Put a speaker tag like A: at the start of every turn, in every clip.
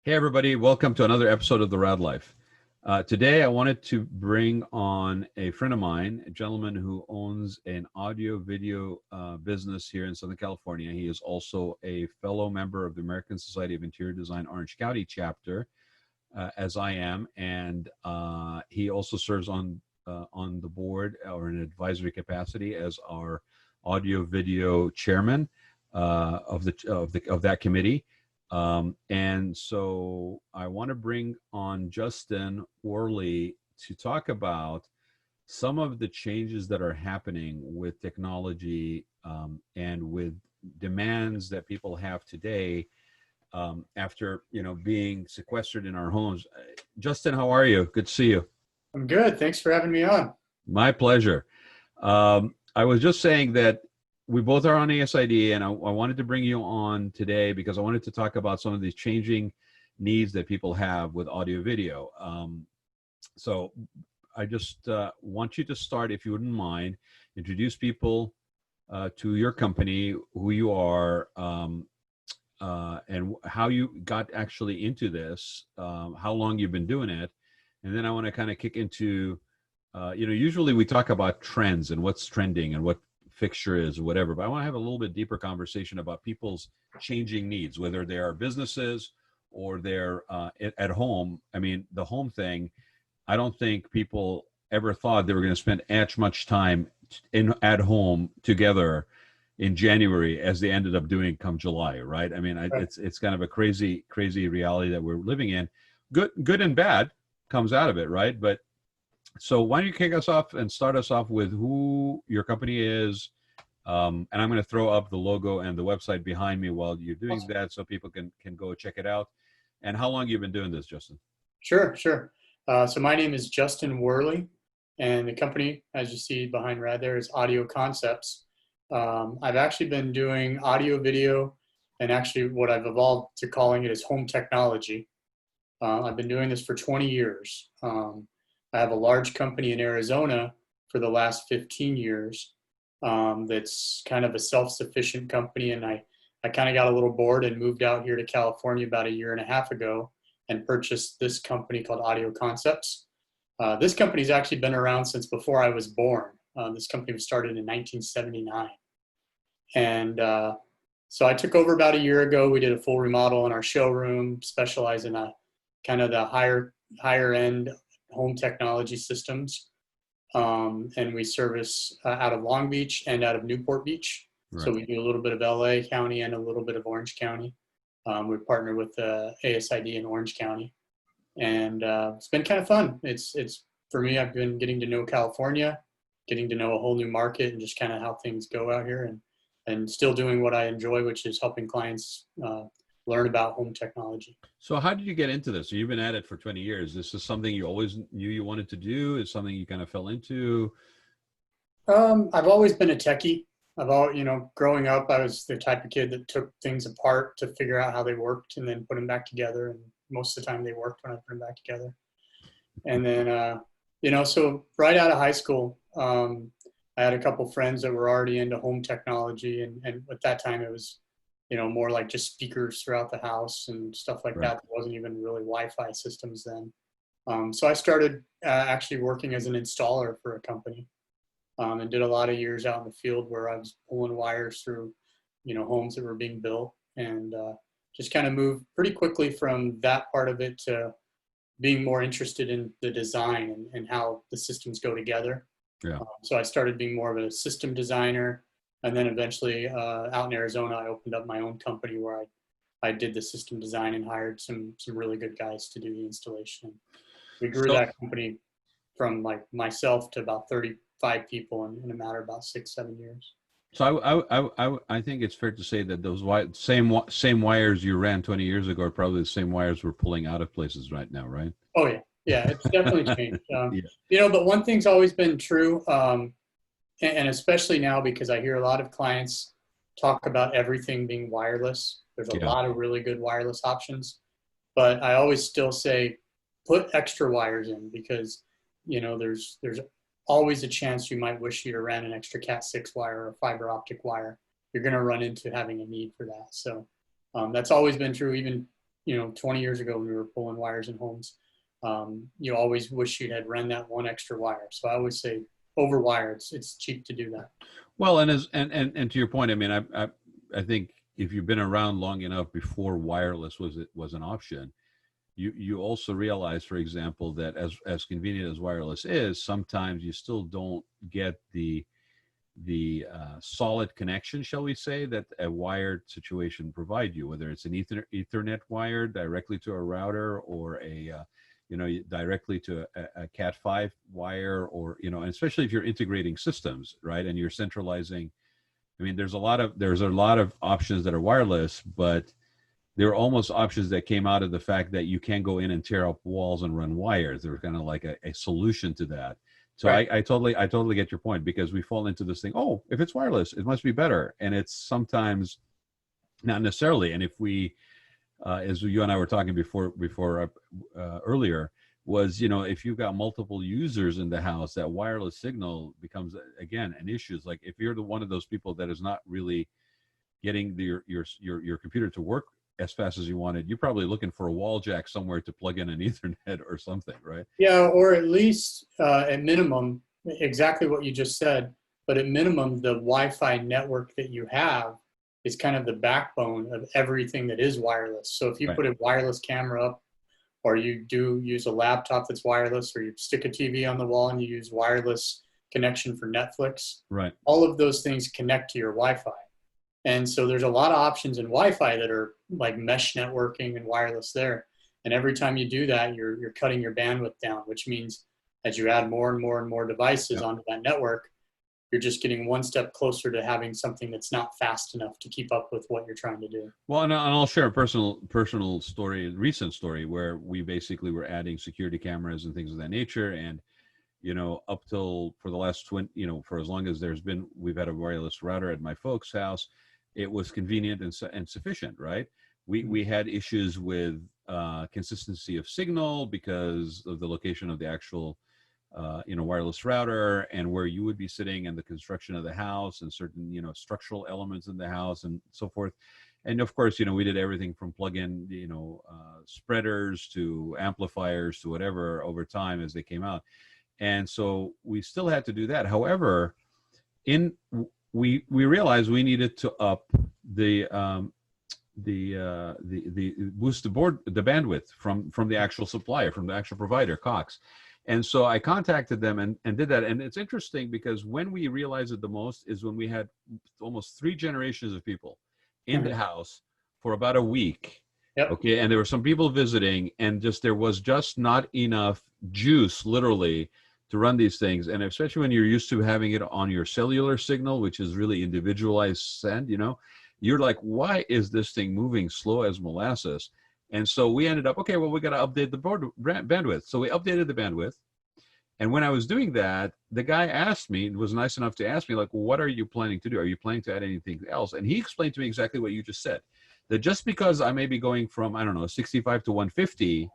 A: Hey, everybody. Welcome to another episode of the Raad Life. Today, I wanted to bring on a friend of mine, a gentleman who owns an audio video business here in Southern California. He is also a fellow member of the American Society of Interior Design Orange County chapter, as I am. And he also serves on the board or in an advisory capacity as our audio video chairman of that committee. And so I want to bring on Justin Worley to talk about some of the changes that are happening with technology and with demands that people have today after being sequestered in our homes. Justin, how are you? Good to see you.
B: I'm good. Thanks for having me on.
A: My pleasure. I was just saying that we both are on ASID, and I wanted to bring you on today because I wanted to talk about some of these changing needs that people have with audio video. So I just want you to start, if you wouldn't mind, introduce people to your company, who you are, and how you got actually into this, how long you've been doing it. And then I want to kind of kick into, usually we talk about trends and what's trending and what fixture is, whatever, but I want to have a little bit deeper conversation about people's changing needs, whether they are businesses or they're at home. I mean, the home thing, I don't think people ever thought they were going to spend as much time at home together in January as they ended up doing come July, right? I mean,
B: Right.
A: it's kind of a crazy reality that we're living in. Good and bad comes out of it, right? But so why don't you kick us off and start us off with who your company is? And I'm going to throw up the logo and the website behind me while you're doing
B: Awesome.
A: that so people can go check it out. And how long you've been doing this, Justin?
B: Sure, sure. So my name is Justin Worley, and the company, as you see behind Raad there, is Audio Concepts. I've actually been doing audio, video, and actually what I've evolved to calling it is home technology. I've been doing this for 20 years. I have a large company in Arizona for the last 15 years that's kind of a self-sufficient company, and I kind of got a little bored and moved out here to California about a year and a half ago and purchased this company called Audio Concepts. This company's actually been around since before I was born. This company was started in 1979. And so I took over about a year ago. We did a full remodel in our showroom, specialize in a kind of the higher end home technology systems. And we service out of Long Beach and out of Newport Beach. So
A: Right.
B: we do a little bit of LA County and a little bit of Orange County. We partner with ASID in Orange County, and it's been kind of fun. It's for me. I've been getting to know California, getting to know a whole new market, and just kind of how things go out here, and still doing what I enjoy, which is helping clients learn about home technology.
A: So how did you get into this? So you've been at it for 20 years. This is something you always knew you wanted to do? Is something you kind of fell into?
B: I've always been a techie. I've always, growing up, I was the type of kid that took things apart to figure out how they worked and then put them back together. And most of the time they worked when I put them back together. And then, so right out of high school, I had a couple friends that were already into home technology. And at that time it was, more like just speakers throughout the house and stuff like
A: Right.
B: that. There wasn't even really Wi-Fi systems then. So I started actually working as an installer for a company, and did a lot of years out in the field where I was pulling wires through, homes that were being built, and just kind of moved pretty quickly from that part of it to being more interested in the design and how the systems go together.
A: Yeah.
B: So I started being more of a system designer, and then eventually out in Arizona, I opened up my own company where I did the system design and hired some really good guys to do the installation. We grew
A: So
B: that company from like myself to about 35 people in a matter of about 6, 7 years.
A: I think it's fair to say that those same wires you ran 20 years ago are probably the same wires we're pulling out of places right now, right?
B: Oh yeah, yeah, it's definitely changed.
A: Yeah.
B: But one thing's always been true, and especially now because I hear a lot of clients talk about everything being wireless. There's a
A: Yeah.
B: lot of really good wireless options, but I always still say put extra wires in because there's always a chance you might wish you ran an extra Cat 6 wire or fiber optic wire. You're going to run into having a need for that. So that's always been true, even 20 years ago when we were pulling wires in homes. You always wish you had run that one extra wire. So I always say over wire, it's cheap to do that.
A: Well, and to your point, I mean, I think if you've been around long enough before wireless was an option, you also realize, for example, that as convenient as wireless is, sometimes you still don't get the solid connection, shall we say, that a wired situation provide you, whether it's an Ethernet wire directly to a router, or directly to a Cat5 wire, or and especially if you're integrating systems, right, and you're centralizing. I mean, there's a lot of options that are wireless, but there are almost options that came out of the fact that you can go in and tear up walls and run wires. There's kind of like a solution to that. So
B: Right.
A: I totally get your point, because we fall into this thing. Oh, if it's wireless, it must be better, and it's sometimes not necessarily. And if we, as you and I were talking before earlier, was if you've got multiple users in the house, that wireless signal becomes again an issue. It's like if you're one of those people that is not really getting your computer to work as fast as you wanted, you're probably looking for a wall jack somewhere to plug in an Ethernet or something, right?
B: Yeah, or at least at minimum, exactly what you just said, but at minimum, the Wi-Fi network that you have is kind of the backbone of everything that is wireless. So if you
A: Right.
B: put a wireless camera up, or you do use a laptop that's wireless, or you stick a TV on the wall and you use wireless connection for Netflix,
A: Right.
B: all of those things connect to your Wi-Fi. And so there's a lot of options in Wi-Fi that are like mesh networking and wireless there. And every time you do that, you're cutting your bandwidth down, which means as you add more and more and more devices
A: Yep.
B: onto that network, you're just getting one step closer to having something that's not fast enough to keep up with what you're trying to do.
A: Well, and I'll share a personal story, recent story, where we basically were adding security cameras and things of that nature. And up till for the last for as long as we've had a wireless router at my folks' house, it was convenient and sufficient, right? We had issues with consistency of signal because of the location of the actual wireless router, and where you would be sitting, and the construction of the house, and certain structural elements in the house and so forth. And of course, we did everything from plug-in spreaders to amplifiers to whatever over time as they came out. And so we still had to do that. However, we realized we needed to up the boost the bandwidth from the actual supplier, from the actual provider, Cox. And so I contacted them and did that. And it's interesting, because when we realized it the most is when we had almost 3 generations of people in the house for about a week.
B: Yep.
A: Okay. And there were some people visiting, and there was just not enough juice, literally, to run these things. And especially when you're used to having it on your cellular signal, which is really individualized send, you're like, why is this thing moving slow as molasses? And so we ended up, okay, well, we got to update the bandwidth. So we updated the bandwidth. And when I was doing that, the guy was nice enough to ask me, like, well, what are you planning to do? Are you planning to add anything else? And he explained to me exactly what you just said, that just because I may be going from, I don't know, 65 to 150,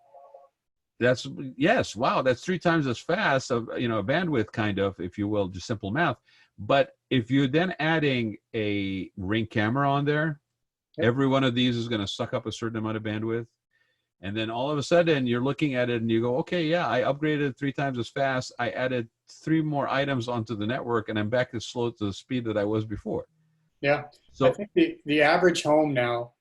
A: that's 3 times as fast of, a bandwidth, kind of, if you will, just simple math. But if you're then adding a Ring camera on there, every one of these is going to suck up a certain amount of bandwidth. And then all of a sudden you're looking at it and you go, okay, yeah, I upgraded 3 times as fast. I added 3 more items onto the network, and I'm back to the speed that I was before.
B: Yeah.
A: So
B: I think the average home now,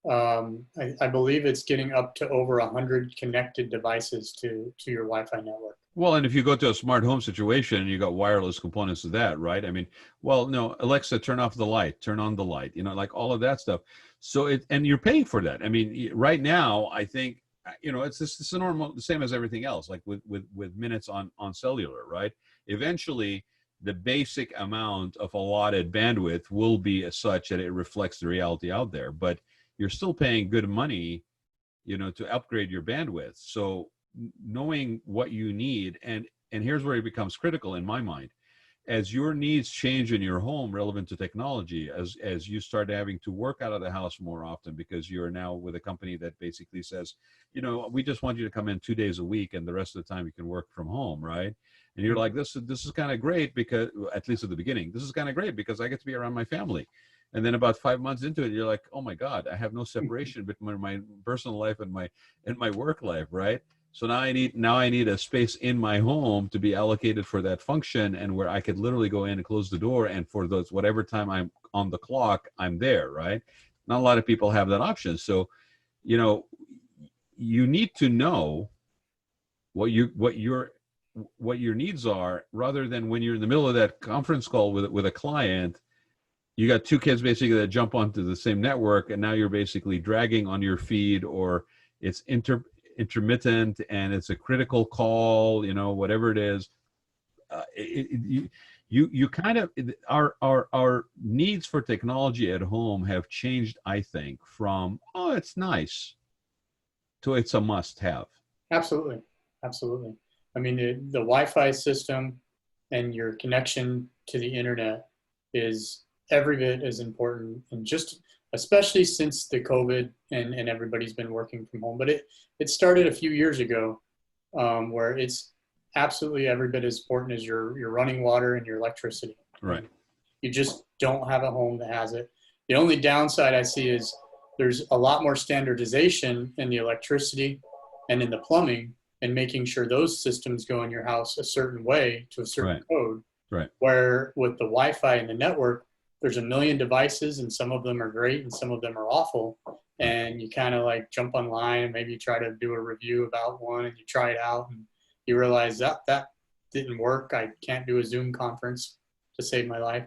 B: I believe it's getting up to over 100 connected devices to your Wi-Fi network.
A: Well, and if you go to a smart home situation and you got wireless components to that, right? I mean, well, no, Alexa, turn off the light, turn on the light, like all of that stuff. So and you're paying for that. I mean, right now, I think, it's normal, the same as everything else, like with minutes on cellular, right? Eventually, the basic amount of allotted bandwidth will be as such that it reflects the reality out there, but you're still paying good money, to upgrade your bandwidth. So knowing what you need, and here's where it becomes critical in my mind. As your needs change in your home relevant to technology, as you start having to work out of the house more often, because you're now with a company that basically says, we just want you to come in 2 days a week, and the rest of the time you can work from home, right? And you're like, this is kind of great, because, at least at the beginning, this is kind of great because I get to be around my family. And then about 5 months into it, you're like, oh my God, I have no separation between my personal life and my work life, right? So now I need a space in my home to be allocated for that function, and where I could literally go in and close the door, and for those whatever time I'm on the clock, I'm there, right? Not a lot of people have that option. So, you know, you need to know what your needs are, rather than when you're in the middle of that conference call with a client, you got two kids basically that jump onto the same network, and now you're basically dragging on your feed, or it's intermittent, and it's a critical call, whatever it is. You kind of, our needs for technology at home have changed, I think, from, oh, it's nice, to it's a must have.
B: Absolutely. Absolutely. I mean, the Wi-Fi system and your connection to the internet is every bit as important, and just especially since the COVID and everybody's been working from home. But it started a few years ago, where it's absolutely every bit as important as your running water and your electricity.
A: Right.
B: You just don't have a home that has it. The only downside I see is there's a lot more standardization in the electricity and in the plumbing, and making sure those systems go in your house a certain way to a certain
A: Right.
B: code.
A: Right.
B: Where with the Wi-Fi and the network, there's a million devices, and some of them are great and some of them are awful. And you kind of like jump online and maybe try to do a review about one, and you try it out and you realize that didn't work. I can't do a Zoom conference to save my life.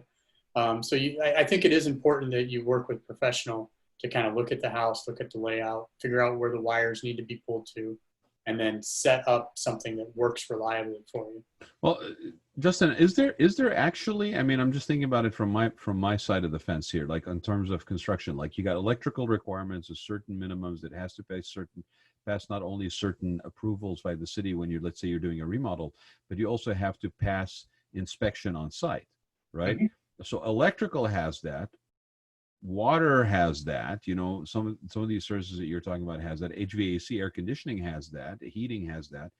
B: So I think it is important that you work with professional to kind of look at the house, look at the layout, figure out where the wires need to be pulled to, and then set up something that works reliably for you.
A: Well, Justin, is there actually? I mean, I'm just thinking about it from my side of the fence here, like in terms of construction. Like, you got electrical requirements, a certain minimums that has to pass not only certain approvals by the city when let's say you're doing a remodel, but you also have to pass inspection on site, right?
B: Mm-hmm.
A: So electrical has that. Water has that. Some of these services that you're talking about has that. HVAC, air conditioning, has that. Heating has that.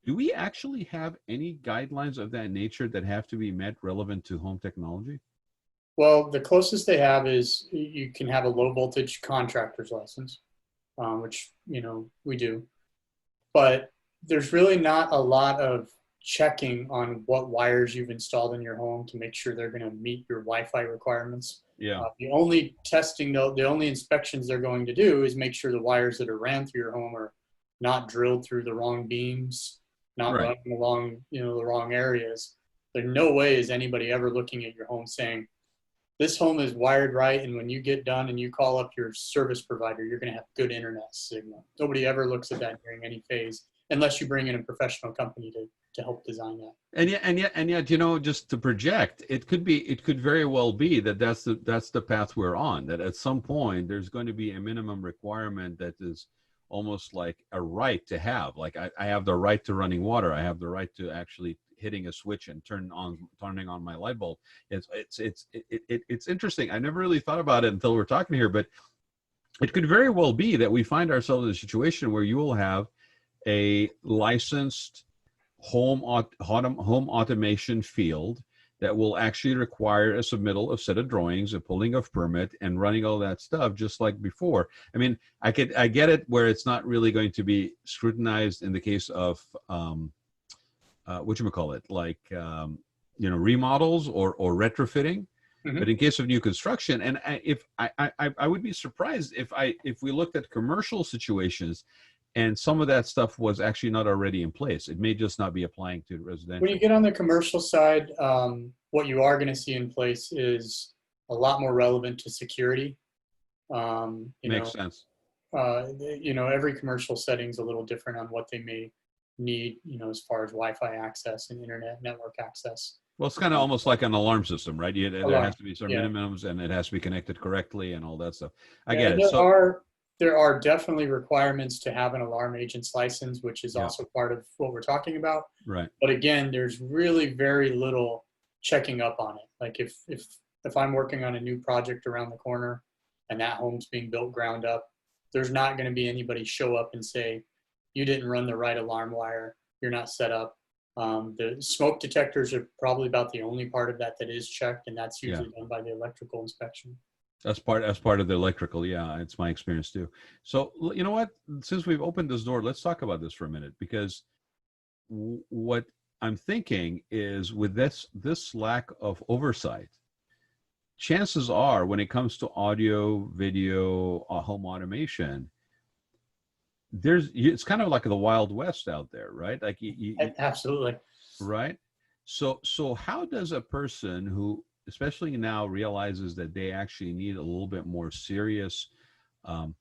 A: Do we actually have any guidelines of that nature that have to be met relevant to home technology?
B: Well, the closest they have is you can have a low voltage contractor's license, which we do, but there's really not a lot of checking on what wires you've installed in your home to make sure they're going to meet your Wi-Fi requirements.
A: Yeah.
B: The only testing, though, the only inspections they're going to do is make sure the wires that are ran through your home are not drilled through the wrong beams, not
A: Right.
B: running along, the wrong areas. There's no way is anybody ever looking at your home saying, this home is wired right, and when you get done and you call up your service provider, you're going to have good internet signal. Nobody ever looks at that during any phase, unless you bring in a professional company to help design that.
A: And yet, just to project, it could very well be that that's the path we're on. That at some point there's going to be a minimum requirement that is almost like a right to have. Like, I have the right to running water. I have the right to actually hitting a switch and turning on my light bulb. It's interesting. I never really thought about it until we're talking here, but it could very well be that we find ourselves in a situation where you will have a licensed home automation field that will actually require a submittal of set of drawings, a pulling of permit, and running all that stuff just like before. I mean, I get it where it's not really going to be scrutinized in the case of whatchamacallit, like remodels or retrofitting.
B: Mm-hmm.
A: But in case of new construction, and I would be surprised if we looked at commercial situations and some of that stuff was actually not already in place. It may just not be applying to residential.
B: When you get on the commercial side, what you are going to see in place is a lot more relevant to security.
A: Makes sense.
B: Every commercial setting is a little different on what they may need, as far as Wi-Fi access and internet network access.
A: Well, it's kind of almost like an alarm system, right? There has to be some
B: yeah.
A: minimums, and it has to be connected correctly and all that stuff. I
B: Yeah,
A: get it.
B: There are definitely requirements to have an alarm agent's license, which is also part of what we're talking about.
A: Right.
B: But again, there's really very little checking up on it. Like if I'm working on a new project around the corner and that home's being built ground up, there's not going to be anybody show up and say, you didn't run the right alarm wire, you're not set up. The smoke detectors are probably about the only part of that is checked, and that's usually done by the electrical inspection.
A: As part of the electrical. Yeah, it's my experience too. So you know what? Since we've opened this door, let's talk about this for a minute, because what I'm thinking is, with this lack of oversight, chances are when it comes to audio, video, home automation, it's kind of like the Wild West out there, right? Like
B: Absolutely.
A: right. So how does a person who, especially now, realizes that they actually need a little bit more serious, um,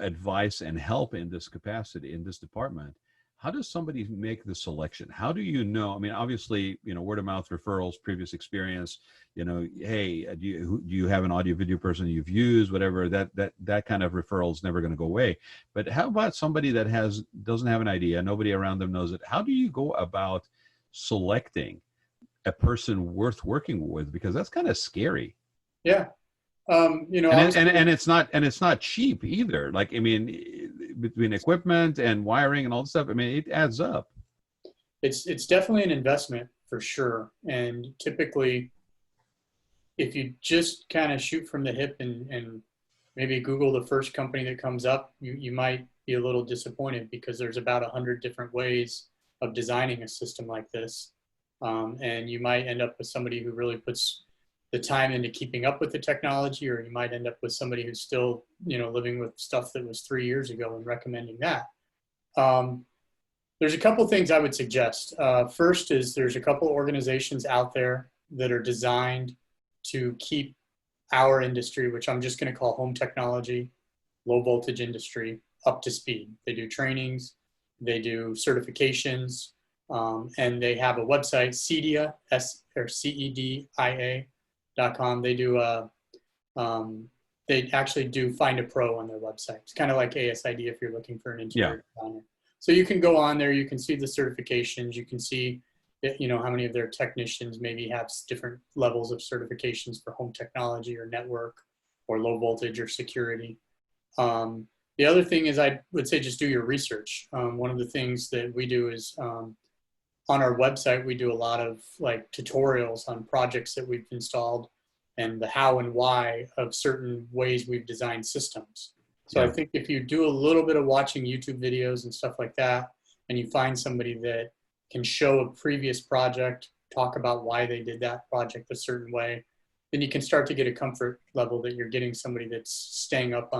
A: advice and help in this capacity, in this department? How does somebody make the selection? How do you know? I mean, obviously, word of mouth referrals, previous experience, hey, do you have an audio video person you've used, whatever, that kind of referral is never going to go away. But how about somebody that doesn't have an idea, nobody around them knows it? How do you go about selecting a person worth working with? Because that's kind of scary.
B: Yeah.
A: And it's not cheap either. Like, I mean, between equipment and wiring and all this stuff, I mean, it adds up.
B: It's definitely an investment for sure. And typically, if you just kind of shoot from the hip and maybe Google the first company that comes up, you might be a little disappointed, because there's about 100 different ways of designing a system like this. And you might end up with somebody who really puts the time into keeping up with the technology, or you might end up with somebody who's still, living with stuff that was 3 years ago and recommending that. There's a couple things I would suggest. First is, there's a couple organizations out there that are designed to keep our industry, which I'm just going to call home technology, low voltage industry, up to speed. They do trainings, they do certifications, and they have a website, CEDIA, CEDIA.com. They actually do Find a Pro on their website. It's kind of like ASID if you're looking for an interior designer. So you can go on there, you can see the certifications, you can see how many of their technicians maybe have different levels of certifications for home technology or network or low voltage or security. The other thing is, I would say, just do your research. One of the things that we do is, on our website, we do a lot of like tutorials on projects that we've installed and the how and why of certain ways we've designed systems. So I think if you do a little bit of watching YouTube videos and stuff like that, and you find somebody that can show a previous project, talk about why they did that project a certain way, then you can start to get a comfort level that you're getting somebody that's staying up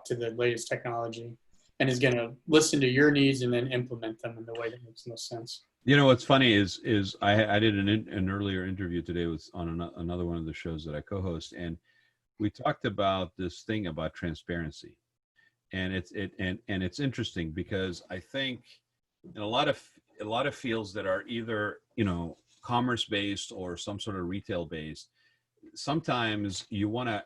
B: to the latest technology and is going to listen to your needs and then implement them in the way that makes the most sense.
A: What's funny is I did an earlier interview today on another one of the shows that I co-host, and we talked about this thing about transparency, and it's interesting, because I think in a lot of fields that are either commerce based or some sort of retail based, sometimes you want to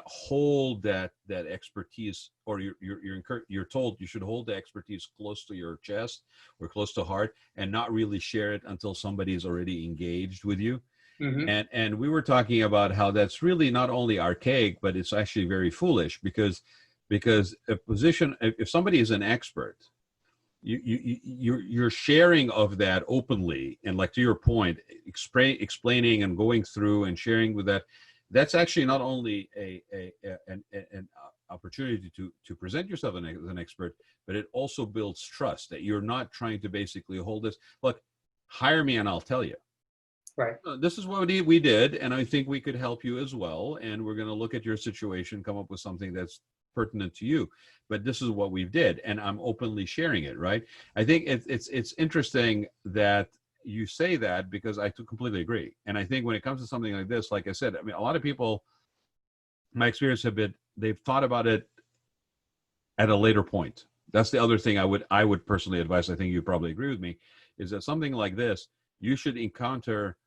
A: hold that expertise, or you're told you should hold the expertise close to your chest or close to heart, and not really share it until somebody's already engaged with you. Mm-hmm. And we were talking about how that's really not only archaic, but it's actually very foolish, because if somebody is an expert, you're sharing of that openly, and, like, to your point, explaining and going through and sharing with that's actually not only an opportunity to present yourself as an expert, but it also builds trust, that you're not trying to basically hold this, look, hire me and I'll tell you.
B: Right.
A: This is what we did, and I think we could help you as well. And we're going to look at your situation, come up with something that's pertinent to you. But this is what we did, and I'm openly sharing it. Right. I think it's interesting that you say that, because I completely agree. And I think when it comes to something like this, like I said, I mean, a lot of people, my experience they've thought about it at a later point. That's the other thing I would personally advise. I think you probably agree with me, is that something like this, you should encounter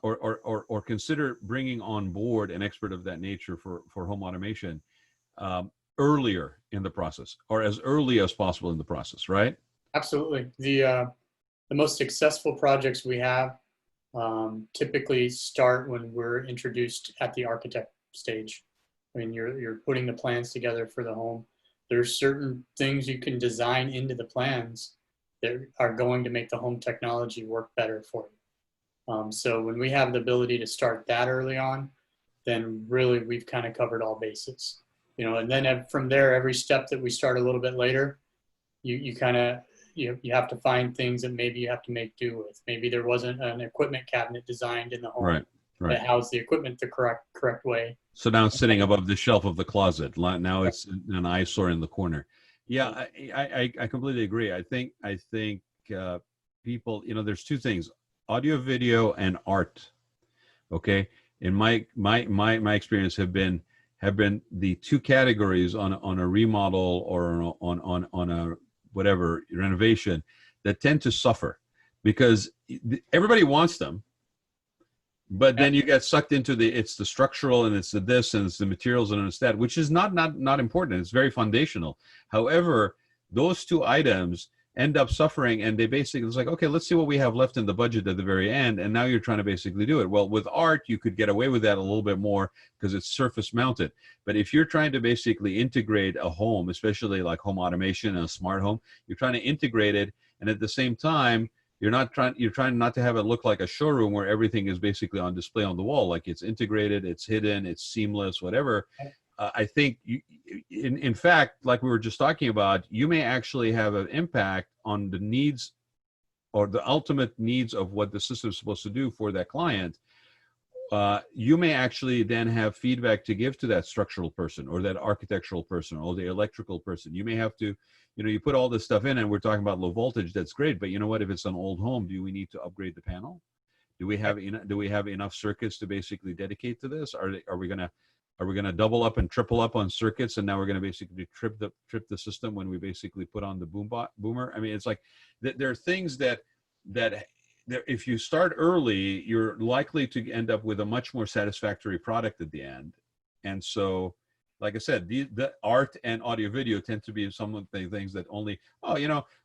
A: or consider bringing on board an expert of that nature for home automation earlier in the process, or as early as possible in the process, right?
B: Absolutely. The most successful projects we have typically start when we're introduced at the architect stage. I mean, you're putting the plans together for the home. There's certain things you can design into the plans that are going to make the home technology work better for you. So when we have the ability to start that early on, then really we've kind of covered all bases. And then from there, every step that we start a little bit later, you kind of you have to find things that maybe you have to make do with. Maybe there wasn't an equipment cabinet designed in the home
A: Right. Right.
B: that housed the equipment the correct way.
A: So now it's sitting above the shelf of the closet. Now it's an eyesore in the corner. Yeah, I completely agree. I think people, there's two things: audio, video, and art. Okay, in my experience have been the two categories on a remodel or on a whatever renovation that tend to suffer because everybody wants them. But then you get sucked into it's the structural and it's the this and it's the materials and it's that, which is not important. It's very foundational. However, those two items end up suffering, and they basically, it's like, okay, let's see what we have left in the budget at the very end, and now you're trying to basically do it. Well, with art, you could get away with that a little bit more because it's surface mounted. But if you're trying to basically integrate a home, especially like home automation and a smart home, you're trying to integrate it, and at the same time, you're trying not to have it look like a showroom where everything is basically on display on the wall, like it's integrated, it's hidden, it's seamless, whatever. I think, in fact, like we were just talking about, you may actually have an impact on the needs or the ultimate needs of what the system is supposed to do for that client. You may actually then have feedback to give to that structural person or that architectural person or the electrical person. You may have to, you put all this stuff in, and we're talking about low voltage. That's great, but you know what? If it's an old home, do we need to upgrade the panel? Do we have enough circuits to basically dedicate to this? Are we gonna double up and triple up on circuits, and now we're gonna basically trip the system when we basically put on the boomer? I mean, it's like there are things that if you start early, you're likely to end up with a much more satisfactory product at the end. And so, like I said, the art and audio video tend to be some of the things that only,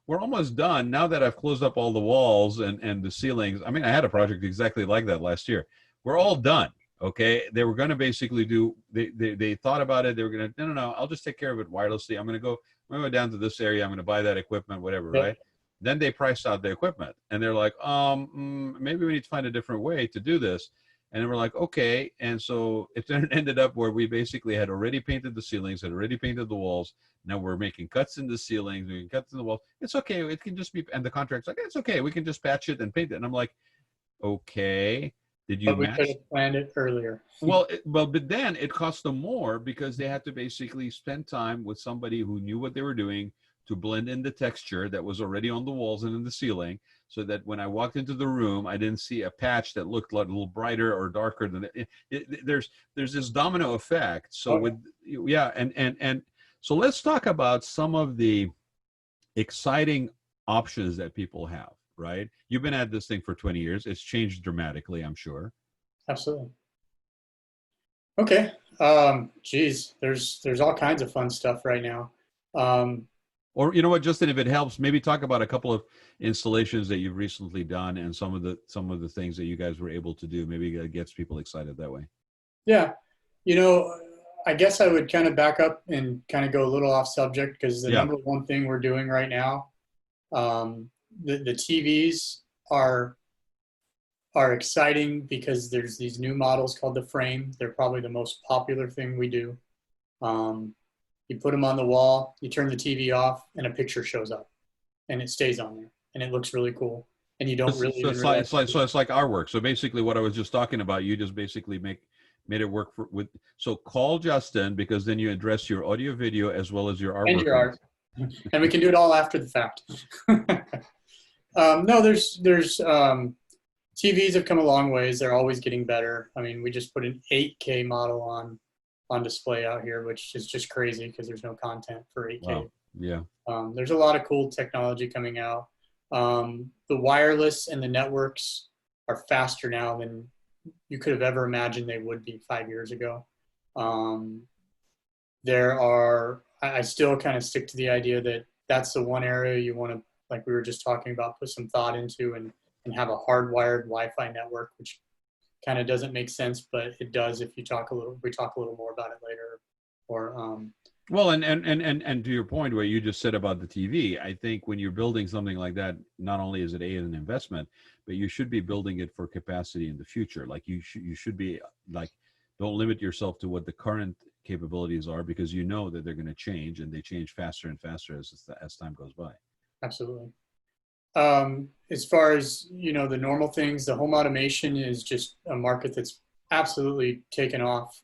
A: we're almost done now that I've closed up all the walls and the ceilings. I mean, I had a project exactly like that last year. We're all done. Okay, they were going to basically do. They thought about it. They were going to no. I'll just take care of it wirelessly. I'm going to go down to this area. I'm going to buy that equipment, whatever. Yep. Right. Then they priced out the equipment, and they're like, maybe we need to find a different way to do this. And we're like, okay. And so it ended up where we basically had already painted the ceilings, had already painted the walls. Now we're making cuts in the ceilings, making cuts in the walls. It's okay. It can just be. And the contract's like, it's okay. We can just patch it and paint it. And I'm like, okay. Did you
B: but we could have planned it earlier.
A: Well, but then it cost them more because they had to basically spend time with somebody who knew what they were doing to blend in the texture that was already on the walls and in the ceiling, so that when I walked into the room, I didn't see a patch that looked like a little brighter or darker than there's this domino effect. So and so let's talk about some of the exciting options that people have. Right? You've been at this thing for 20 years. It's changed dramatically, I'm sure.
B: Absolutely. Okay. Geez, there's all kinds of fun stuff right now.
A: Or you know what, Justin, if it helps, maybe talk about a couple of installations that you've recently done and some of the things that you guys were able to do. Maybe it gets people excited that way.
B: Yeah. I guess I would kind of back up and kind of go a little off subject, because the number one thing we're doing right now, the TVs are exciting because there's these new models called the Frame. They're probably the most popular thing we do. You put them on the wall, you turn the TV off, and a picture shows up, and it stays on there, and it looks really cool. And you don't really.
A: So it's like our work. So basically, what I was just talking about, you just basically made it work with. So call Justin, because then you address your audio, video, as well as your artwork.
B: And your art, and we can do it all after the fact. No, there's TVs have come a long ways. They're always getting better. I mean, we just put an 8K model on display out here, which is just crazy because there's no content for 8K.
A: Wow. Yeah.
B: There's a lot of cool technology coming out. The wireless and the networks are faster now than you could have ever imagined they would be 5 years ago. I still kind of stick to the idea that that's the one area you want to, like we were just talking about, put some thought into and have a hardwired Wi-Fi network, which kind of doesn't make sense, but it does if we talk a little more about it later. Or
A: well, and to your point, what you just said about the TV, I think when you're building something like that, not only is it an investment, but you should be building it for capacity in the future. Like you should be like don't limit yourself to what the current capabilities are, because you know that they're going to change, and they change faster and faster as time goes by.
B: Absolutely. As far as, the normal things, the home automation is just a market that's absolutely taken off.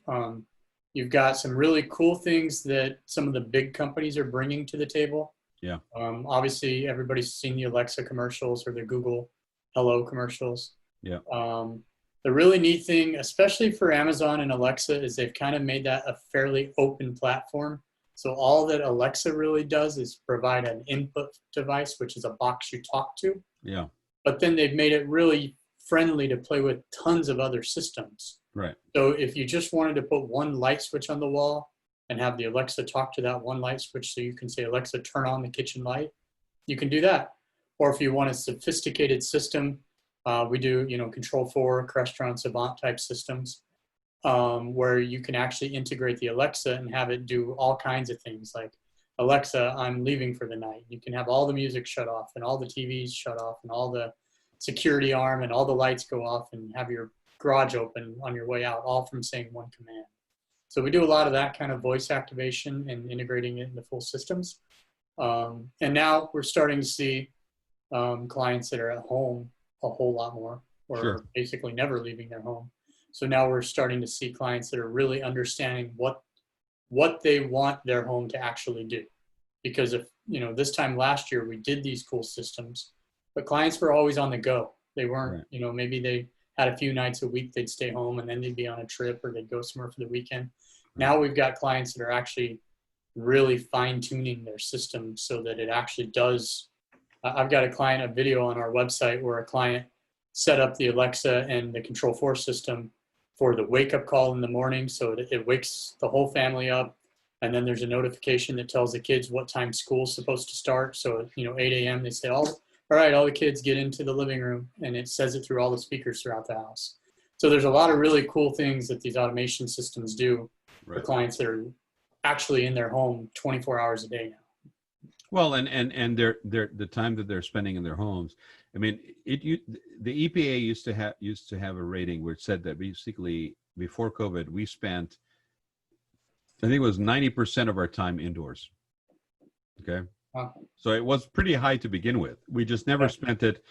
B: You've got some really cool things that some of the big companies are bringing to the table.
A: Yeah.
B: Obviously, everybody's seen the Alexa commercials or the Google Hello commercials.
A: Yeah.
B: The really neat thing, especially for Amazon and Alexa, is they've kind of made that a fairly open platform. So all that Alexa really does is provide an input device, which is a box you talk to.
A: Yeah.
B: But then they've made it really friendly to play with tons of other systems.
A: Right.
B: So if you just wanted to put one light switch on the wall and have the Alexa talk to that one light switch, so you can say, Alexa, turn on the kitchen light, you can do that. Or if you want a sophisticated system, we do, Control4, Crestron, Savant type systems, where you can actually integrate the Alexa and have it do all kinds of things like, Alexa, I'm leaving for the night. You can have all the music shut off and all the TVs shut off and all the security arm and all the lights go off, and have your garage open on your way out, all from saying one command. So we do a lot of that kind of voice activation and integrating it into full systems. And now we're starting to see clients that are at home a whole lot more, or
A: Sure.
B: basically never leaving their home. So now we're starting to see clients that are really understanding what they want their home to actually do. Because if, this time last year we did these cool systems, but clients were always on the go. They weren't,
A: Right.
B: Maybe they had a few nights a week they'd stay home and then they'd be on a trip or they'd go somewhere for the weekend. Now we've got clients that are actually really fine tuning their system so that it actually does. I've got a video on our website where a client set up the Alexa and the Control4 system for the wake up call in the morning. So it wakes the whole family up. And then there's a notification that tells the kids what time school's supposed to start. So, 8 a.m. they say, all right, all the kids get into the living room, and it says it through all the speakers throughout the house. So there's a lot of really cool things that these automation systems do for clients that are actually in their home 24 hours a day now.
A: Well, and they're the time that they're spending in their homes. I mean, the EPA used to have a rating where it said that basically before COVID we spent, I think it was 90% of our time indoors. Okay.
B: Wow.
A: So it was pretty high to begin with. We just never spent it,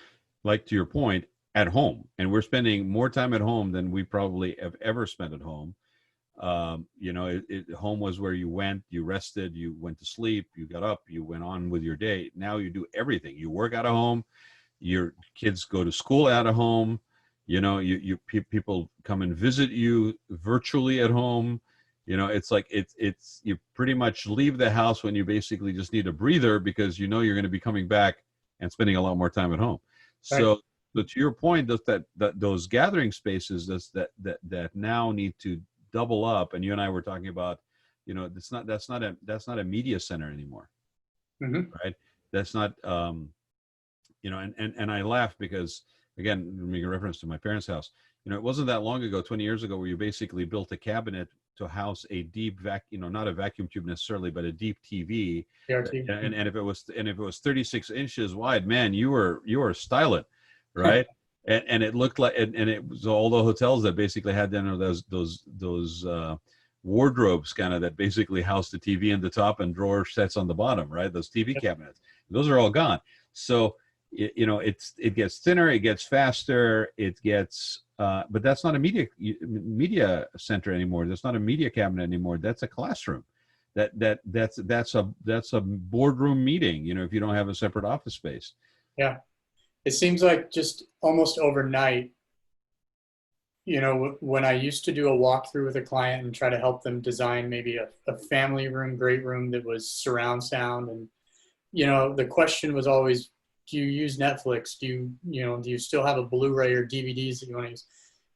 A: like to your point, at home. And we're spending more time at home than we probably have ever spent at home. Home was where you went, you rested, you went to sleep, you got up, you went on with your day. Now you do everything. You work out of home. Your kids go to school out of home. People come and visit you virtually at home. It's like it's you pretty much leave the house when you basically just need a breather, because you're going to be coming back and spending a lot more time at home.
B: Right.
A: So to your point, that those gathering spaces that now need to double up, and you and I were talking about, that's not a media center anymore.
B: Mm-hmm.
A: Right? That's not and I laugh because, again, making a reference to my parents' house, it wasn't that long ago, 20 years ago, where you basically built a cabinet to house a deep vacuum, not a vacuum tube necessarily, but a deep TV. And if it was 36 inches wide, man, you were styling, right? and it looked like, and it was all the hotels that basically had those wardrobes kind of that basically housed the TV in the top and drawer sets on the bottom, right? Those TV cabinets, those are all gone. So it gets thinner, it gets faster, it gets but that's not a media center anymore. That's not a media cabinet anymore. That's a classroom. That's a boardroom meeting, if you don't have a separate office space.
B: Yeah. It seems like just almost overnight, when I used to do a walkthrough with a client and try to help them design maybe a family room, great room that was surround sound. And, the question was always, do you use Netflix? Do you still have a Blu-ray or DVDs that you want to use?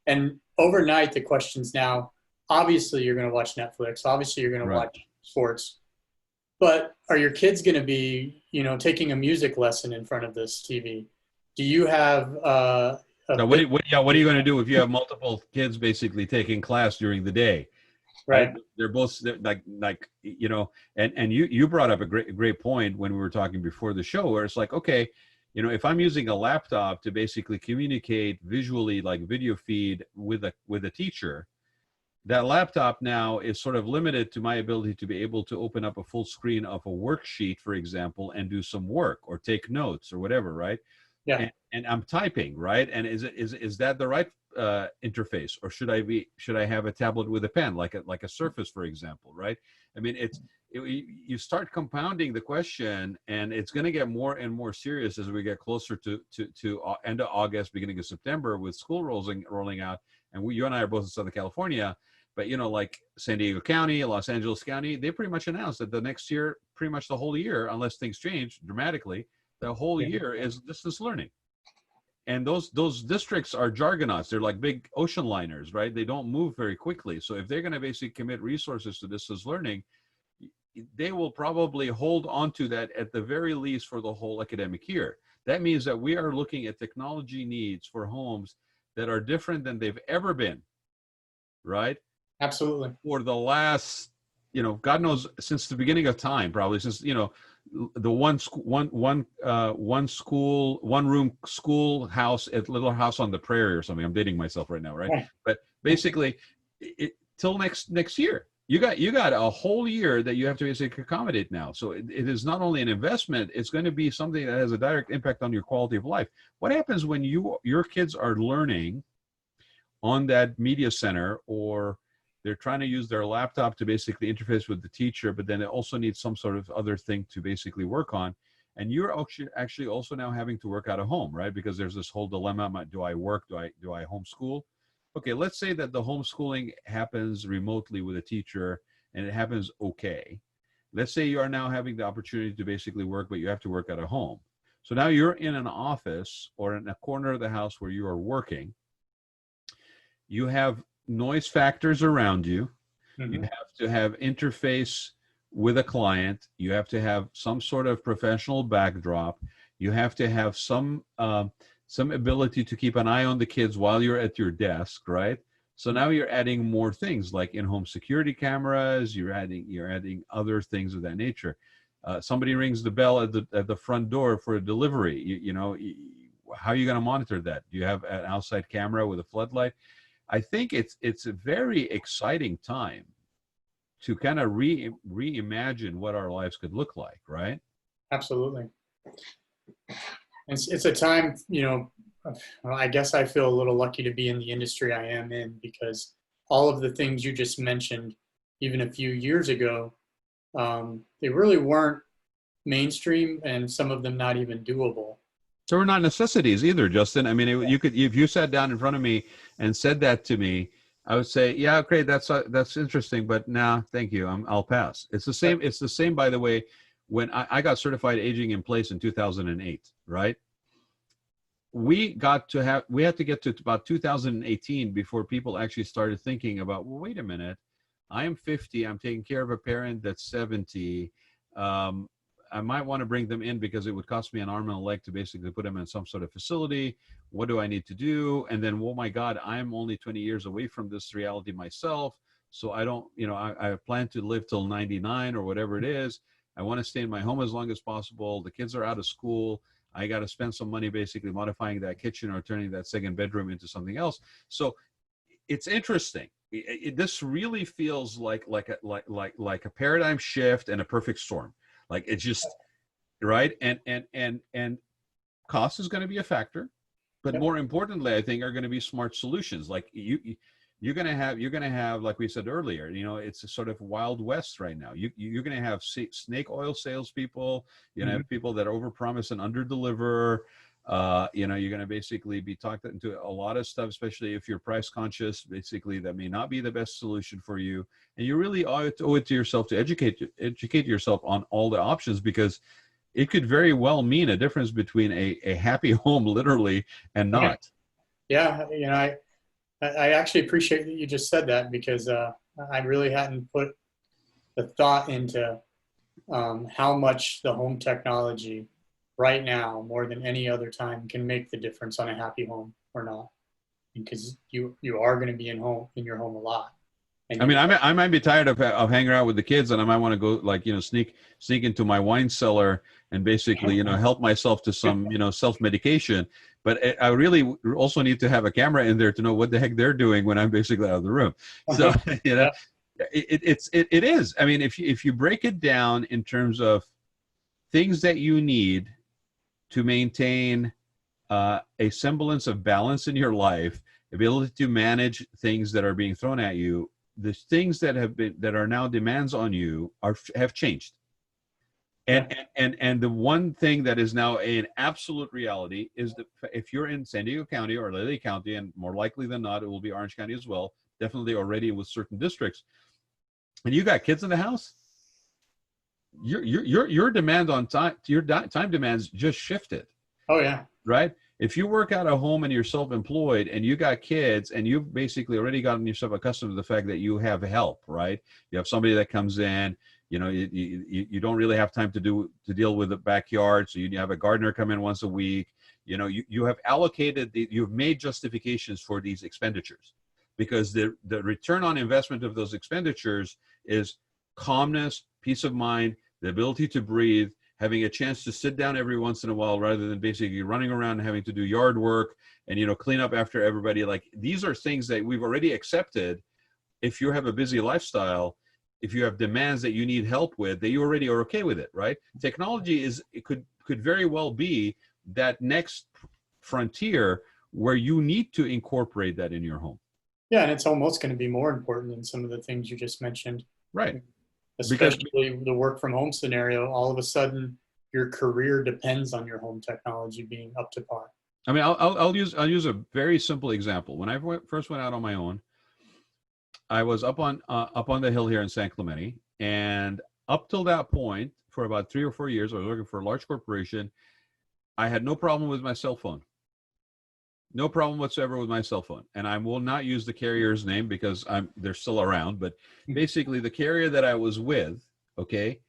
B: And overnight, the question's now, obviously you're going to watch Netflix. Obviously you're going to watch sports, but are your kids going to be, taking a music lesson in front of this TV? Do you have
A: what are you going to do if you have multiple kids basically taking class during the day?
B: Right.
A: They're both like and you brought up a great point when we were talking before the show, where it's like, okay, if I'm using a laptop to basically communicate visually, like video feed with a teacher, that laptop now is sort of limited to my ability to be able to open up a full screen of a worksheet, for example, and do some work or take notes or whatever, right?
B: Yeah.
A: And I'm typing, right? And is that the right interface, or should I have a tablet with a pen, like a Surface, for example, right? I mean, you start compounding the question, and it's going to get more and more serious as we get closer to end of August, beginning of September, with school rolling out. And you and I are both in Southern California, but like San Diego County, Los Angeles County, they pretty much announced that the next year, pretty much the whole year, unless things change dramatically, the whole
B: Yeah.
A: year is distance learning. And those districts are jargonauts. They're like big ocean liners, right? They don't move very quickly. So if they're going to basically commit resources to distance learning, they will probably hold on to that at the very least for the whole academic year. That means that we are looking at technology needs for homes that are different than they've ever been, right?
B: Absolutely.
A: For the last, God knows, since the beginning of time, probably since, the one room schoolhouse at Little House on the Prairie or something. I'm dating myself right now, right?
B: Yeah.
A: But basically, till next year, you got a whole year that you have to basically accommodate now. So it is not only an investment; it's going to be something that has a direct impact on your quality of life. What happens when your kids are learning on that media center, or they're trying to use their laptop to basically interface with the teacher, but then it also needs some sort of other thing to basically work on. And you're actually also now having to work out of home, right? Because there's this whole dilemma: do I work? Do I homeschool? Okay, let's say that the homeschooling happens remotely with a teacher, and it happens okay. Let's say you are now having the opportunity to basically work, but you have to work out of home. So now you're in an office or in a corner of the house where you are working. You have noise factors around you. You have to have interface with a client. You have to have some sort of professional backdrop. You have to have some ability to keep an eye on the kids while you're at your desk, right? So now you're adding more things like in-home security cameras. You're adding other things of that nature. Somebody rings the bell at the front door for a delivery. How are you going to monitor that? Do you have an outside camera with a floodlight? I think it's a very exciting time to kind of reimagine what our lives could look like, right?
B: Absolutely. It's a time, I guess I feel a little lucky to be in the industry I am in, because all of the things you just mentioned, even a few years ago, they really weren't mainstream, and some of them not even doable.
A: So we're not necessities either, Justin. I mean, you could, if you sat down in front of me and said that to me, I would say, yeah, great, that's interesting, but nah, thank you, I'll pass. It's the same. It's the same, by the way, when I got certified aging in place in 2008, right? We had to get to about 2018 before people actually started thinking about, well, wait a minute, I am 50, I'm taking care of a parent that's 70. I might want to bring them in because it would cost me an arm and a leg to basically put them in some sort of facility. What do I need to do? And then, oh my God, I'm only 20 years away from this reality myself. So I don't, I plan to live till 99 or whatever it is. I want to stay in my home as long as possible. The kids are out of school. I got to spend some money basically modifying that kitchen or turning that second bedroom into something else. So it's interesting. This really feels like a paradigm shift and a perfect storm. Like it's just right, and cost is going to be a factor, but more importantly, I think are going to be smart solutions. Like you're going to have, like we said earlier, it's a sort of Wild West right now. You're going to have snake oil salespeople. You're going to have people that overpromise and underdeliver. You're going to basically be talked into a lot of stuff, especially if you're price conscious. Basically, that may not be the best solution for you, and you really owe it to yourself to educate yourself on all the options, because it could very well mean a difference between a happy home, literally, and not.
B: Yeah, I actually appreciate that you just said that, because I really hadn't put the thought into how much the home technology right now, more than any other time, can make the difference on a happy home or not. Because you are going to be in your home a lot. And
A: I
B: you
A: mean,
B: know,
A: I might be tired of hanging out with the kids, and I might want to go, like, sneak into my wine cellar and basically, help myself to some, self medication. But I really also need to have a camera in there to know what the heck they're doing when I'm basically out of the room. So,
B: yeah,
A: it is. I mean, if you break it down in terms of things that you need to maintain a semblance of balance in your life, ability to manage things that are being thrown at you, the things that are now demands on you have changed.
B: yeah,
A: And the one thing that is now an absolute reality is that if you're in San Diego County or LA County, and more likely than not, it will be Orange County as well, definitely already with certain districts, and you got kids in the house, your demand on time, time demands just shifted.
B: oh yeah,
A: Right? If you work out of home and you're self-employed and you got kids and you've basically already gotten yourself accustomed to the fact that you have help, right? You have somebody that comes in, you don't really have time to deal with the backyard. So you have a gardener come in once a week. You have allocated, you've made justifications for these expenditures because the return on investment of those expenditures is calmness, peace of mind, the ability to breathe, having a chance to sit down every once in a while rather than basically running around and having to do yard work and clean up after everybody. Like, these are things that we've already accepted. If you have a busy lifestyle, if you have demands that you need help with, that you already are okay with it, right? Technology could very well be that next frontier where you need to incorporate that in your home.
B: yeah, and it's almost going to be more important than some of the things you just mentioned.
A: Right. Because
B: Especially the work from home scenario. All of a sudden, your career depends on your home technology being up to par.
A: I mean, I'll use a very simple example. When I first went out on my own, I was up on the hill here in San Clemente, and up till that point, for about 3 or 4 years, I was working for a large corporation. I had no problem with my cell phone. No problem whatsoever with my cell phone. And I will not use the carrier's name because they're still around. But basically, the carrier that I was with, okay,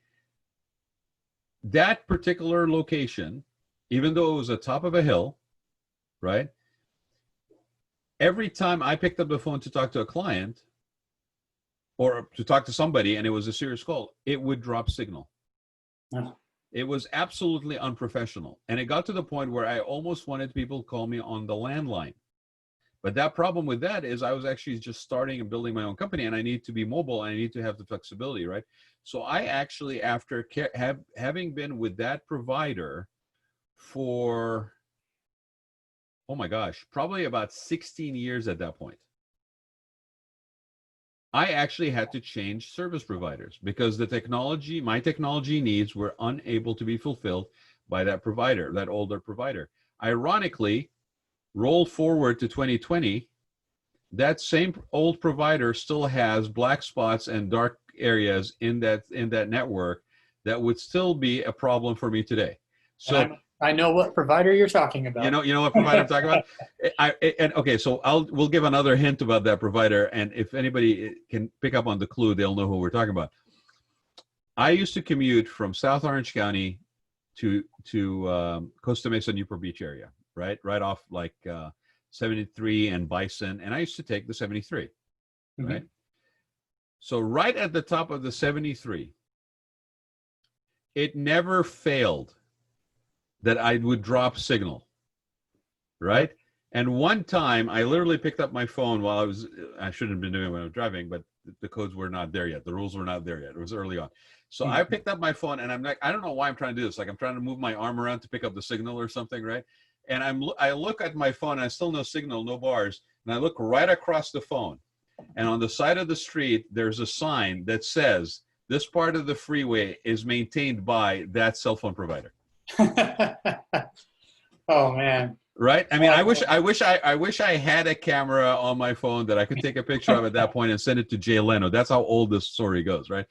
A: that particular location, even though it was atop of a hill, right? Every time I picked up the phone to talk to a client or to talk to somebody and it was a serious call, it would drop signal.
B: Oh.
A: It was absolutely unprofessional. And it got to the point where I almost wanted people to call me on the landline. But that problem with that is I was actually just starting and building my own company, and I need to be mobile and I need to have the flexibility, right? So I actually, after having been with that provider for, oh my gosh, probably about 16 years at that point, I actually had to change service providers because my technology needs were unable to be fulfilled by that provider, that older provider. Ironically, roll forward to 2020, that same old provider still has black spots and dark areas in that network that would still be a problem for me today. So
B: I know what provider you're talking about.
A: You know what provider I'm talking about? Okay, so we'll give another hint about that provider, and if anybody can pick up on the clue, they'll know who we're talking about. I used to commute from South Orange County to Costa Mesa, Newport Beach area, right off like 73 and Bison, and I used to take the 73, mm-hmm. right? So right at the top of the 73, it never failed that I would drop signal, right? And one time I literally picked up my phone while I shouldn't have been doing it when I was driving, but the codes were not there yet. The rules were not there yet. It was early on. So I picked up my phone and I'm like, I don't know why I'm trying to do this. Like I'm trying to move my arm around to pick up the signal or something, right? And I look at my phone and I still no signal, no bars. And I look right across the phone. And on the side of the street, there's a sign that says, this part of the freeway is maintained by that cell phone provider.
B: Oh man!
A: Right? I mean, I wish I had a camera on my phone that I could take a picture of at that point and send it to Jay Leno. That's how old this story goes, right?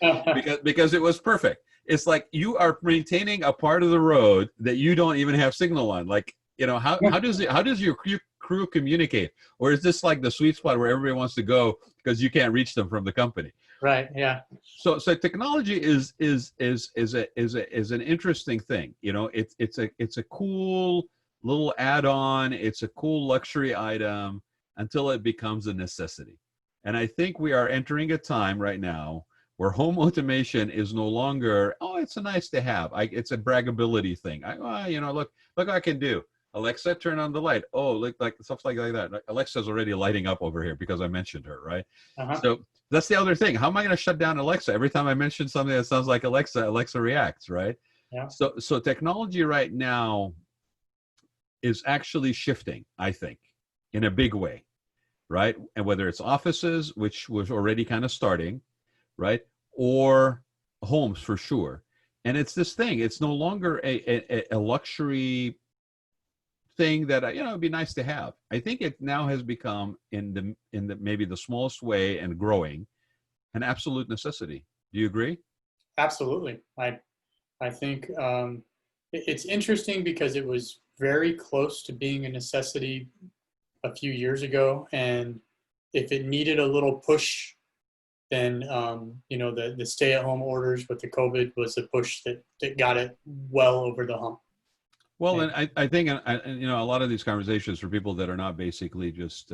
A: Because it was perfect. It's like you are maintaining a part of the road that you don't even have signal on. Like, how does your crew communicate? Or is this like the sweet spot where everybody wants to go because you can't reach them from the company?
B: Right. Yeah.
A: So technology is an interesting thing. It's a cool little add-on. It's a cool luxury item until it becomes a necessity. And I think we are entering a time right now where home automation is no longer, oh, it's a nice to have. It's a braggability thing. Look what I can do. Alexa, turn on the light. Oh, look, like stuff like that. Alexa's already lighting up over here because I mentioned her, right?
B: Uh-huh.
A: So that's the other thing. How am I going to shut down Alexa? Every time I mention something that sounds like Alexa, Alexa reacts, right?
B: Yeah.
A: So technology right now is actually shifting, I think, in a big way, right? And whether it's offices, which was already kind of starting, right, or homes for sure. And it's this thing. It's no longer a luxury thing that it'd be nice to have. I think it now has become in the maybe the smallest way and growing an absolute necessity. Do you agree?
B: Absolutely. I think it's interesting because it was very close to being a necessity a few years ago, and if it needed a little push, then the stay-at-home orders with the COVID was a push that got it well over the hump.
A: Well,
B: And
A: and I think a lot of these conversations for people that are not basically just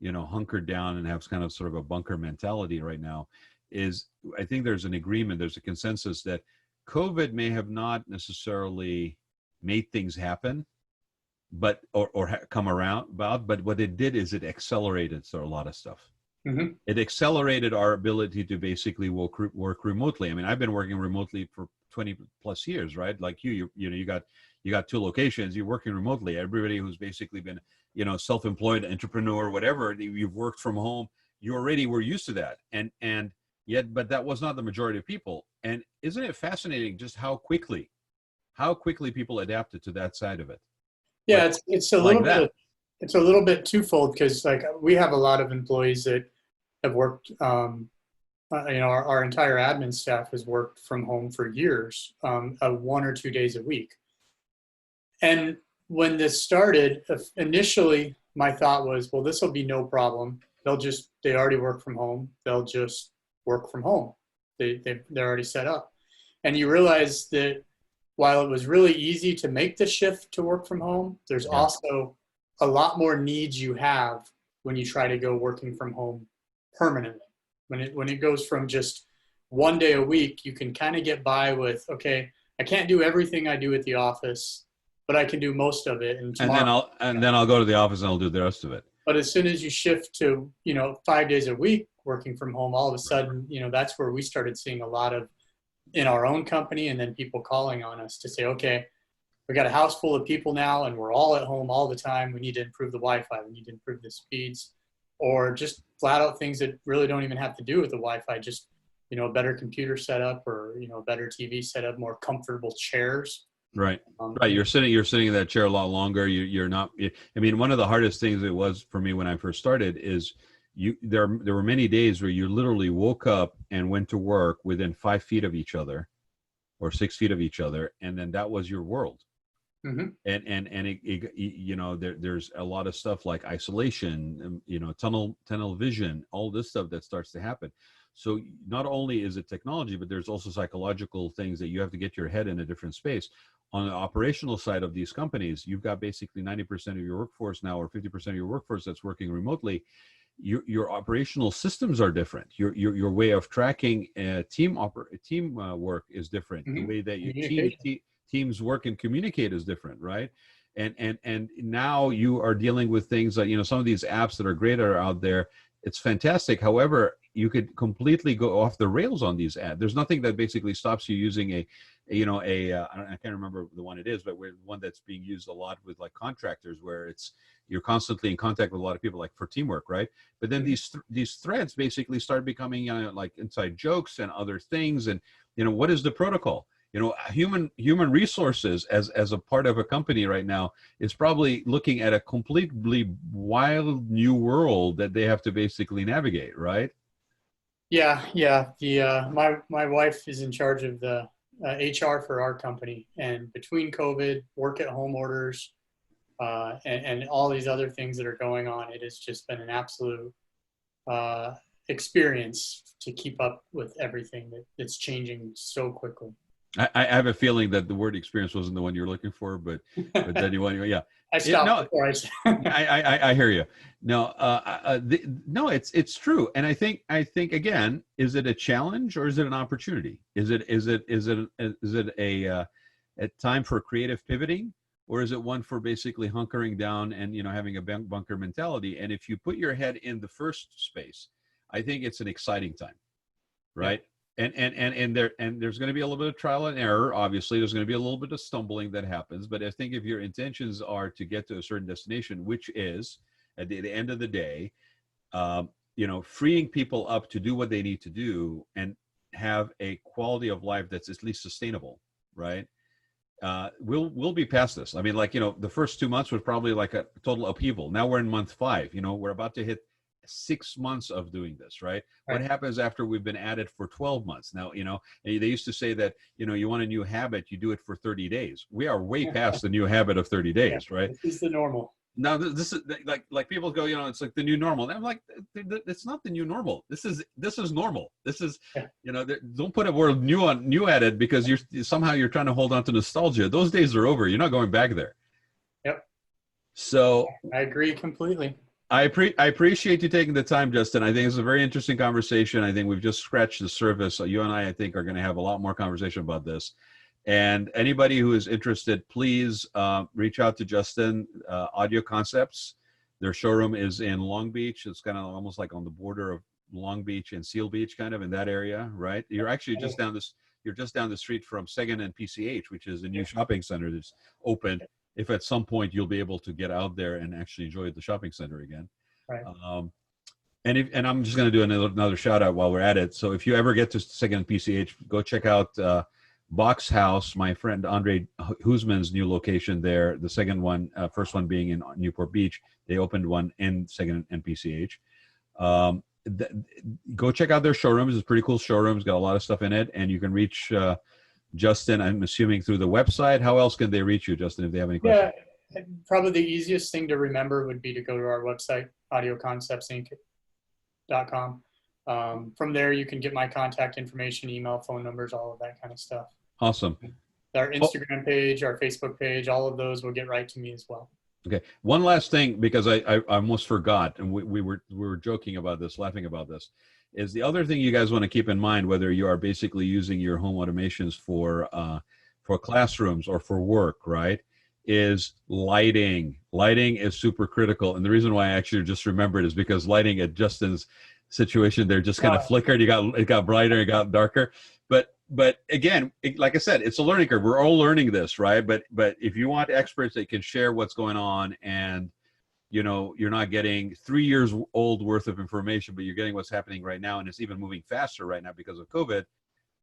A: hunkered down and have kind of sort of a bunker mentality right now is I think there's an agreement, there's a consensus that COVID may have not necessarily made things happen, but or come around about, but what it did is it accelerated a lot of stuff.
B: mm-hmm.
A: It accelerated our ability to basically work remotely. I mean, I've been working remotely for 20 plus years, right? Like you got two locations, you're working remotely. Everybody who's basically been, self-employed entrepreneur, whatever, you've worked from home, you already were used to that. And yet, but that was not the majority of people. And isn't it fascinating just how quickly people adapted to that side of it?
B: Yeah,
A: Like,
B: it's a
A: like
B: little
A: that.
B: it's a little bit twofold because like we have a lot of employees that have worked. Our entire admin staff has worked from home for years, 1 or 2 days a week. And when this started, initially my thought was, well, this will be no problem. They already work from home. They'll just work from home. They're already set up. And you realize that while it was really easy to make the shift to work from home, there's
A: Yeah.
B: also a lot more needs you have when you try to go working from home permanently. When it goes from just 1 day a week, you can kind of get by with, okay, I can't do everything I do at the office, but I can do most of it. And
A: And
B: tomorrow,
A: then I'll go to the office and I'll do the rest of it.
B: but as soon as you shift to 5 days a week working from home, all of a
A: Right.
B: sudden, that's where we started seeing a lot of in our own company, and then people calling on us to say, okay, we got a house full of people now and we're all at home all the time. We need to improve the Wi-Fi. We need to improve the speeds, or just flat out things that really don't even have to do with the Wi-Fi. Just, a better computer setup, or, a better TV setup, more comfortable chairs.
A: Right. Right. You're sitting in that chair a lot longer. You're not, I mean, one of the hardest things it was for me when I first started is there were many days where you literally woke up and went to work within 5 feet of each other or 6 feet of each other. And then that was your world.
B: Mm-hmm.
A: There's a lot of stuff like isolation, tunnel vision, all this stuff that starts to happen. So not only is it technology, but there's also psychological things that you have to get your head in a different space. On the operational side of these companies, you've got basically 90% of your workforce now, or 50% of your workforce that's working remotely. Your operational systems are different. Your way of tracking team work is different. The
B: Mm-hmm.
A: way that your
B: Communication.
A: teams work and communicate is different, right? And now you are dealing with things like some of these apps that are great are out there. It's fantastic. However, you could completely go off the rails on these ads. There's nothing that basically stops you using I can't remember the one it is, but one that's being used a lot with like contractors, where you're constantly in contact with a lot of people, like for teamwork, right? But then these threads basically start becoming like inside jokes and other things. And what is the protocol? Human resources as a part of a company right now is probably looking at a completely wild new world that they have to basically navigate, right?
B: Yeah, yeah. My wife is in charge of the HR for our company, and between COVID, work at home orders, and all these other things that are going on, it has just been an absolute experience to keep up with everything that's changing so quickly.
A: I have a feeling that the word experience wasn't the one you're looking for, but then you want, yeah.
B: I stopped
A: No,
B: before I said.
A: I hear you. No, no, it's true, and I think again, is it a challenge or is it an opportunity? Is it a time for creative pivoting, or is it one for basically hunkering down and having a bunker mentality? And if you put your head in the first space, I think it's an exciting time, right? Yeah. And there's going to be a little bit of trial and error. Obviously, there's going to be a little bit of stumbling that happens. But I think if your intentions are to get to a certain destination, which is at the end of the day, freeing people up to do what they need to do and have a quality of life that's at least sustainable, right? We'll be past this. I mean, the first 2 months was probably like a total upheaval. Now we're in month 5. We're about to hit 6 months of doing this, right? What happens after we've been at it for 12 months? Now, they used to say that, you want a new habit, you do it for 30 days. We are way past the new habit of 30 days, right?
B: This is the normal.
A: Now, this is like people go, it's like the new normal. And I'm like, it's not the new normal. This is normal. This is, don't put a word new at it because you're trying to hold on to nostalgia. Those days are over. You're not going back there.
B: Yep.
A: So
B: I agree completely.
A: I appreciate you taking the time, Justin. I think it's a very interesting conversation. I think we've just scratched the surface. So you and I think, are going to have a lot more conversation about this. And anybody who is interested, please reach out to Justin, Audio Concepts. Their showroom is in Long Beach. It's kind of almost like on the border of Long Beach and Seal Beach, kind of in that area, right? You're actually just down the street from Seguin and PCH, which is a new shopping center that's opened. If at some point you'll be able to get out there and actually enjoy the shopping center again.
B: Right.
A: And I'm just going to do another shout out while we're at it. So if you ever get to Seguin and PCH, go check out Box House, my friend Andre Husman's new location there. The second one, first one being in Newport Beach. They opened one in Seguin and PCH. Go check out their showrooms. It's pretty cool showrooms. Got a lot of stuff in it, and you can reach Justin, I'm assuming, through the website. How else can they reach you, Justin, if they have any questions?
B: Yeah, probably the easiest thing to remember would be to go to our website, audioconceptsinc.com. From there, you can get my contact information, email, phone numbers, all of that kind of stuff.
A: Awesome.
B: Our Instagram page, our Facebook page, all of those will get right to me as well.
A: Okay. One last thing, because I almost forgot, and we were joking about this, laughing about this, is the other thing you guys want to keep in mind, whether you are basically using your home automations for classrooms or for work, right, is lighting. Lighting is super critical. And the reason why I actually just remembered is because lighting at Justin's situation there just kind of flickered. It got brighter, it got darker. But again, like I said, it's a learning curve. We're all learning this, right? But if you want experts that can share what's going on, and you're not getting 3 years old worth of information, but you're getting what's happening right now, and it's even moving faster right now because of COVID,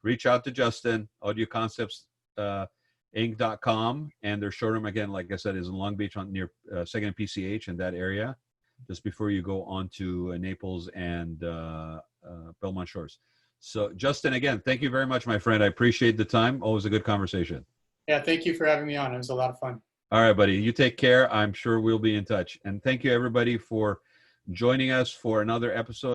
A: reach out to Justin, audioconceptsinc.com, and their showroom, again, like I said, is in Long Beach near Seguin and PCH in that area, just before you go on to Naples and Belmont Shores. So, Justin, again, thank you very much, my friend. I appreciate the time. Always a good conversation.
B: Yeah, thank you for having me on. It was a lot of fun.
A: All right, buddy. You take care. I'm sure we'll be in touch. And thank you, everybody, for joining us for another episode.